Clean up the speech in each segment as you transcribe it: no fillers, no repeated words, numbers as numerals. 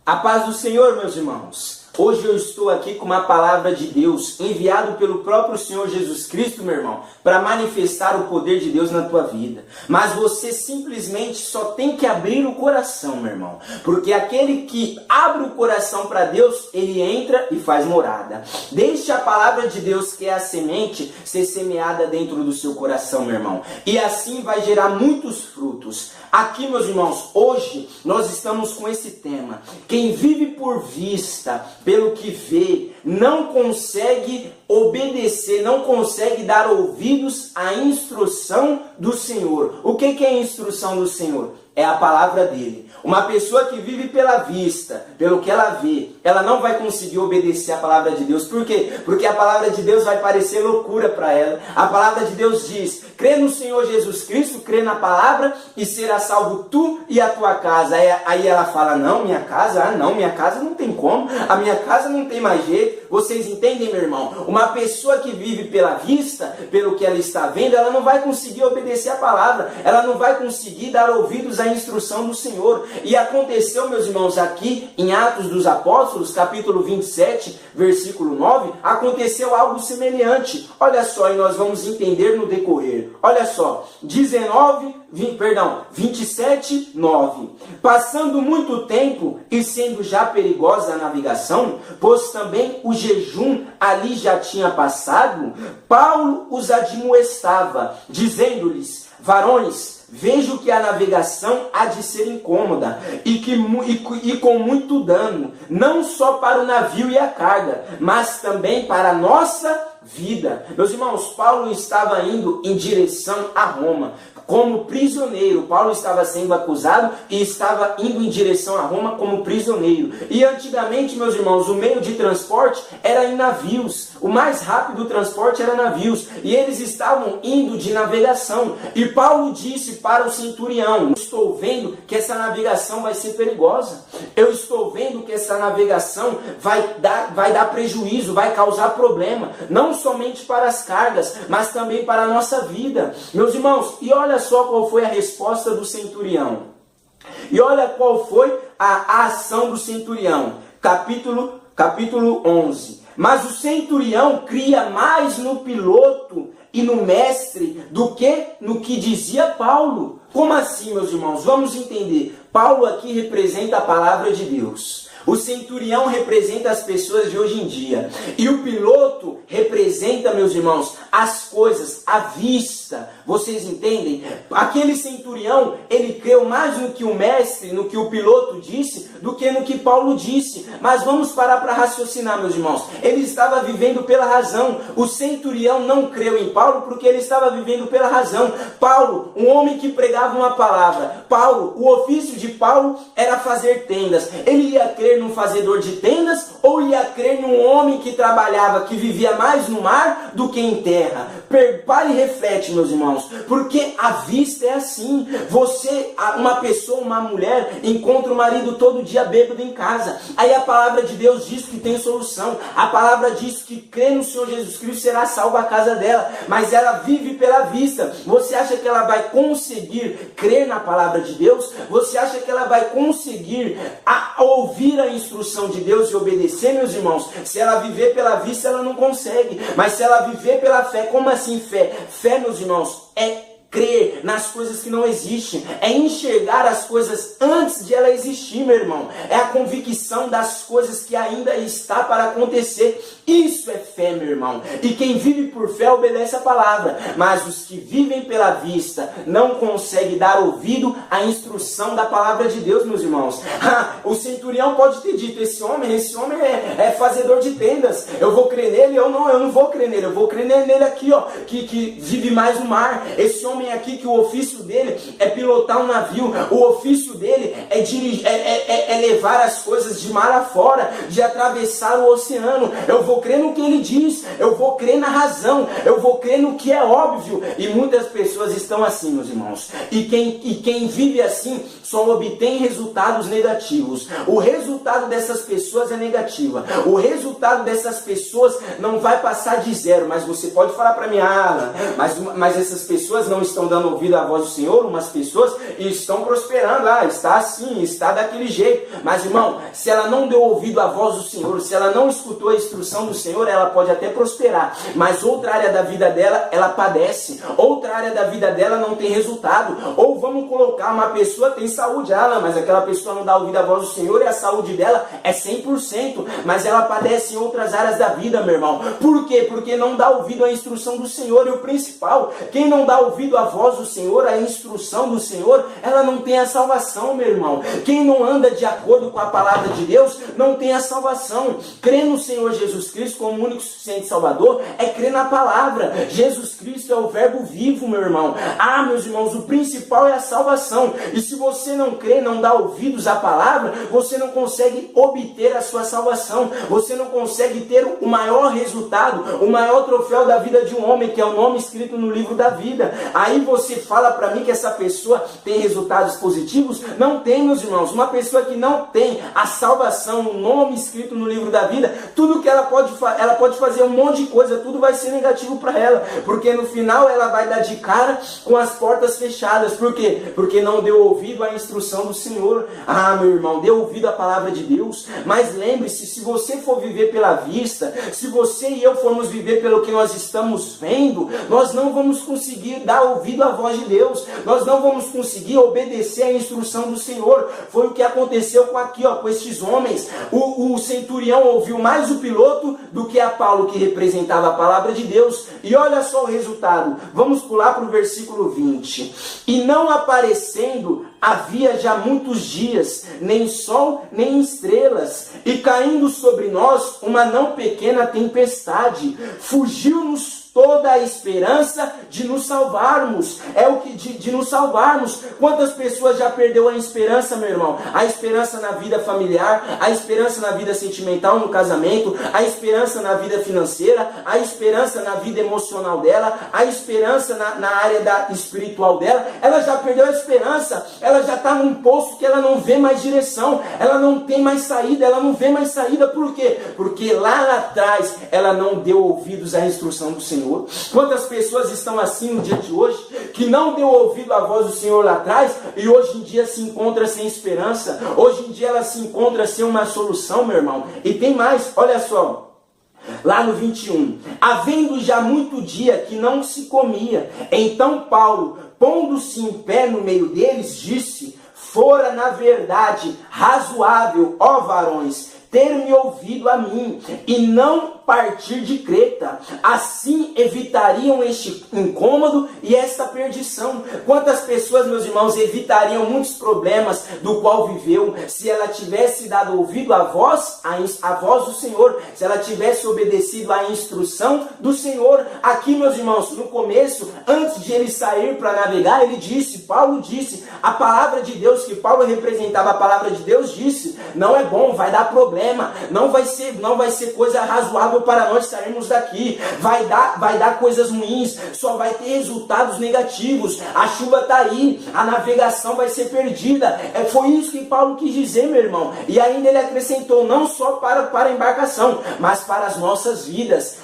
A paz do Senhor, meus irmãos. Hoje eu estou aqui com uma palavra de Deus, enviado pelo próprio Senhor Jesus Cristo, meu irmão, para manifestar o poder de Deus na tua vida. Mas você simplesmente só tem que abrir o coração, meu irmão. Porque aquele que abre o coração para Deus, ele entra e faz morada. Deixe a palavra de Deus, que é a semente, ser semeada dentro do seu coração, meu irmão. E assim vai gerar muitos frutos. Aqui, meus irmãos, hoje nós estamos com esse tema. Quem vive por vista, pelo que vê, não consegue obedecer, não consegue dar ouvidos à instrução do Senhor. O que é a instrução do Senhor? É a palavra dele. Uma pessoa que vive pela vista, pelo que ela vê, ela não vai conseguir obedecer a palavra de Deus. Por quê? Porque a palavra de Deus vai parecer loucura para ela. A palavra de Deus diz: crê no Senhor Jesus Cristo, crê na palavra e será salvo tu e a tua casa. Aí ela fala: não, minha casa, minha casa não tem como, a minha casa não tem mais jeito. Vocês entendem, meu irmão? Uma pessoa que vive pela vista, pelo que ela está vendo, ela não vai conseguir obedecer a palavra, ela não vai conseguir dar ouvidos à instrução do Senhor. E aconteceu, meus irmãos, aqui em Atos dos Apóstolos, capítulo 27, versículo 9, aconteceu algo semelhante. Olha só, e nós vamos entender no decorrer. Olha só, 27, 9. Passando muito tempo e sendo já perigosa a navegação, pois também o jejum ali já tinha passado, Paulo os admoestava, dizendo-lhes: varões, vejo que a navegação há de ser incômoda e com muito dano, não só para o navio e a carga, mas também para a nossa vida. Meus irmãos, Paulo estava indo em direção a Roma. Como prisioneiro, Paulo estava sendo acusado e estava indo em direção a Roma como prisioneiro. E antigamente, meus irmãos, o meio de transporte era em navios. O mais rápido transporte era navios. E eles estavam indo de navegação. E Paulo disse para o centurião: estou vendo que essa navegação vai ser perigosa. Eu estou vendo que essa navegação vai dar prejuízo, vai causar problema. Não somente para as cargas, mas também para a nossa vida. Meus irmãos, e olha só qual foi a resposta do centurião. E olha qual foi a ação do centurião. Capítulo 11. Mas o centurião cria mais no piloto e no mestre do que no que dizia Paulo. Como assim, meus irmãos? Vamos entender. Paulo aqui representa a palavra de Deus. O centurião representa as pessoas de hoje em dia. E o piloto representa, meus irmãos, as coisas à vista. Vocês entendem? Aquele centurião, ele creu mais no que o mestre, no que o piloto disse, do que no que Paulo disse. Mas vamos parar para raciocinar, meus irmãos. Ele estava vivendo pela razão. O centurião não creu em Paulo porque ele estava vivendo pela razão. Paulo, um homem que pregava uma palavra. Paulo, o ofício de Paulo era fazer tendas. Ele ia crer num fazedor de tendas ou ia crer num homem que trabalhava, que vivia mais no mar do que em terra? Pare e reflete, meus irmãos, porque a vista é assim. Uma pessoa, uma mulher, encontra o marido todo dia bêbado em casa. Aí a palavra de Deus diz que tem solução. A palavra diz que crê no Senhor Jesus Cristo será salva a casa dela. Mas ela vive pela vista. Você acha que ela vai conseguir crer na palavra de Deus? Você acha que ela vai conseguir ouvir a instrução de Deus e obedecer, meus irmãos? Se ela viver pela vista, ela não consegue. Mas se ela viver pela fé, como assim fé? Fé, meus irmãos, é crer nas coisas que não existem, é enxergar as coisas antes de ela existir, meu irmão. É a convicção das coisas que ainda está para acontecer. Isso é fé, meu irmão. E quem vive por fé obedece a palavra. Mas os que vivem pela vista não conseguem dar ouvido à instrução da palavra de Deus, meus irmãos. O centurião pode ter dito: esse homem é fazedor de tendas. Eu vou crer nele? Eu não vou crer nele. Eu vou crer nele aqui, ó, que vive mais no mar. Esse homem aqui, que o ofício dele é pilotar um navio, o ofício dele é dirigir, é levar as coisas de mar afora, de atravessar o oceano. Eu vou crer no que ele diz, eu vou crer na razão, eu vou crer no que é óbvio. E muitas pessoas estão assim, meus irmãos. E quem vive assim só obtém resultados negativos. O resultado dessas pessoas é negativa. O resultado dessas pessoas não vai passar de zero. Mas você pode falar para mim: mas essas pessoas não estão estão dando ouvido à voz do Senhor, umas pessoas, e estão prosperando. Está assim, está daquele jeito. Mas, irmão, se ela não deu ouvido à voz do Senhor, se ela não escutou a instrução do Senhor, ela pode até prosperar, mas outra área da vida dela, ela padece. Outra área da vida dela não tem resultado. Ou vamos colocar, uma pessoa tem saúde, mas aquela pessoa não dá ouvido à voz do Senhor e a saúde dela é 100%, mas ela padece em outras áreas da vida, meu irmão. Por quê? Porque não dá ouvido à instrução do Senhor. E o principal, quem não dá ouvido à voz do Senhor, à instrução do Senhor, ela não tem a salvação, meu irmão. Quem não anda de acordo com a palavra de Deus, não tem a salvação. Crer no Senhor Jesus Cristo como único e suficiente Salvador é crer na palavra. Jesus Cristo é o verbo vivo, meu irmão. Meus irmãos, o principal é a salvação. E se você não crê, não dá ouvidos à palavra, você não consegue obter a sua salvação. Você não consegue ter o maior resultado, o maior troféu da vida de um homem, que é o nome escrito no livro da vida. Aí você fala para mim que essa pessoa tem resultados positivos? Não tem, meus irmãos. Uma pessoa que não tem a salvação, o nome escrito no livro da vida, tudo que ela pode fazer um monte de coisa, tudo vai ser negativo para ela, porque no final ela vai dar de cara com as portas fechadas. Por quê? Porque não deu ouvido à instrução do Senhor. Meu irmão, dê ouvido à palavra de Deus. Mas lembre-se, se você for viver pela vista, se você e eu formos viver pelo que nós estamos vendo, nós não vamos conseguir dar ouvido à voz de Deus, nós não vamos conseguir obedecer à instrução do Senhor. Foi o que aconteceu com estes homens. O centurião ouviu mais o piloto do que a Paulo, que representava a palavra de Deus. E olha só o resultado. Vamos pular para o versículo 20. E não aparecendo havia já muitos dias, nem sol, nem estrelas, e caindo sobre nós uma não pequena tempestade, fugiu-nos toda a esperança de nos salvarmos. De nos salvarmos. Quantas pessoas já perdeu a esperança, meu irmão? A esperança na vida familiar, a esperança na vida sentimental no casamento, a esperança na vida financeira, a esperança na vida emocional dela, a esperança na área espiritual dela. Ela já perdeu a esperança, ela já está num poço que ela não vê mais direção, ela não tem mais saída, ela não vê mais saída. Por quê? Porque lá atrás ela não deu ouvidos à instrução do Senhor. Quantas pessoas estão assim no dia de hoje, que não deu ouvido à voz do Senhor lá atrás, e hoje em dia se encontra sem esperança, hoje em dia ela se encontra sem uma solução, meu irmão. E tem mais, olha só, lá no 21, havendo já muito dia que não se comia, então Paulo, pondo-se em pé no meio deles, disse: fora na verdade razoável, ó varões, ter-me ouvido a mim, e não partir de Creta. Assim evitariam este incômodo e esta perdição. Quantas pessoas, meus irmãos, evitariam muitos problemas do qual viveu, se ela tivesse dado ouvido à voz do Senhor, se ela tivesse obedecido à instrução do Senhor. Aqui, meus irmãos, no começo, antes de ele sair para navegar, Paulo disse, a palavra de Deus, que Paulo representava a palavra de Deus, disse: não é bom, vai dar problema, não vai ser coisa razoável para nós sairmos daqui, vai dar coisas ruins, só vai ter resultados negativos, a chuva está aí, a navegação vai ser perdida. Foi isso que Paulo quis dizer, meu irmão. E ainda ele acrescentou, não só para a embarcação, mas para as nossas vidas.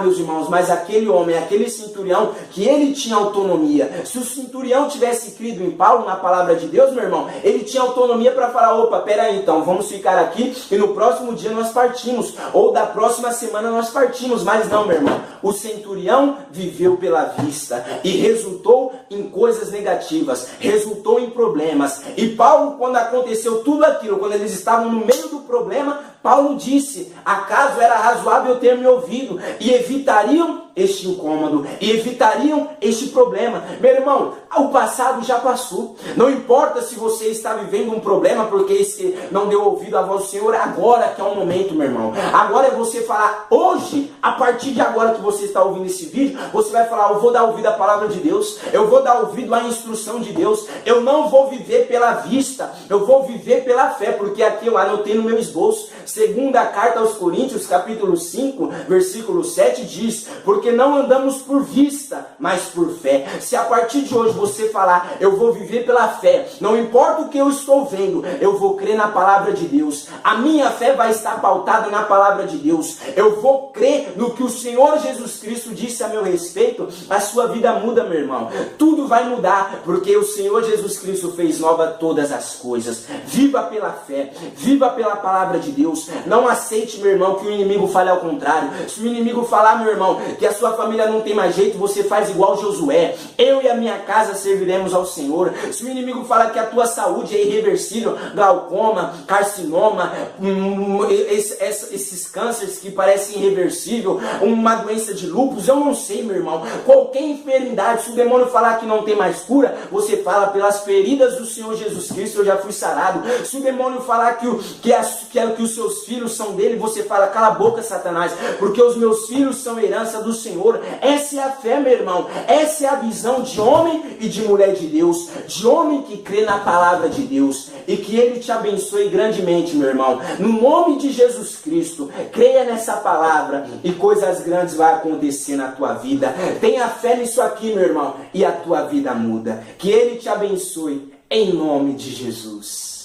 Meus irmãos, mas aquele homem, aquele centurião, que ele tinha autonomia. Se o centurião tivesse crido em Paulo, na palavra de Deus, meu irmão, ele tinha autonomia para falar: opa, peraí, então, vamos ficar aqui e no próximo dia nós partimos, ou da próxima semana nós partimos. Mas não, meu irmão, o centurião viveu pela vista e resultou em coisas negativas, resultou em problemas. E Paulo, quando aconteceu tudo aquilo, quando eles estavam no meio do problema, Paulo disse: acaso era razoável ter me ouvido, e evitariam este incômodo, e evitariam este problema. Meu irmão, o passado já passou. Não importa se você está vivendo um problema porque você não deu ouvido à voz do Senhor, agora que é o momento, meu irmão. Agora é você falar, hoje, a partir de agora que você está ouvindo esse vídeo, você vai falar: eu vou dar ouvido à palavra de Deus, eu vou dar ouvido à instrução de Deus, eu não vou viver pela vista, eu vou viver pela fé, porque aqui eu anotei no meu esboço. Segunda carta aos Coríntios, capítulo 5, versículo 7 diz: porque não andamos por vista, mas por fé. Se a partir de hoje você falar: eu vou viver pela fé, não importa o que eu estou vendo, eu vou crer na palavra de Deus, a minha fé vai estar pautada na palavra de Deus, eu vou crer crê no que o Senhor Jesus Cristo disse a meu respeito, a sua vida muda, meu irmão. Tudo vai mudar, porque o Senhor Jesus Cristo fez nova todas as coisas. Viva pela fé, viva pela palavra de Deus. Não aceite, meu irmão, que o inimigo fale ao contrário. Se o inimigo falar, meu irmão, que a sua família não tem mais jeito, você faz igual Josué: eu e a minha casa serviremos ao Senhor. Se o inimigo falar que a tua saúde é irreversível, glaucoma, carcinoma, esses cânceres que parecem irreversível, uma doença de lúpus, eu não sei, meu irmão, qualquer enfermidade, se o demônio falar que não tem mais cura, você fala: pelas feridas do Senhor Jesus Cristo eu já fui sarado. Se o demônio falar que os seus filhos são dele, você fala: cala a boca, Satanás, porque os meus filhos são herança do Senhor. Essa é a fé, meu irmão. Essa é a visão de homem e de mulher de Deus, de homem que crê na palavra de Deus. E que Ele te abençoe grandemente, meu irmão. No nome de Jesus Cristo, creia nessa palavra e coisas grandes vão acontecer na tua vida. Tenha fé nisso aqui, meu irmão, e a tua vida muda. Que Ele te abençoe em nome de Jesus.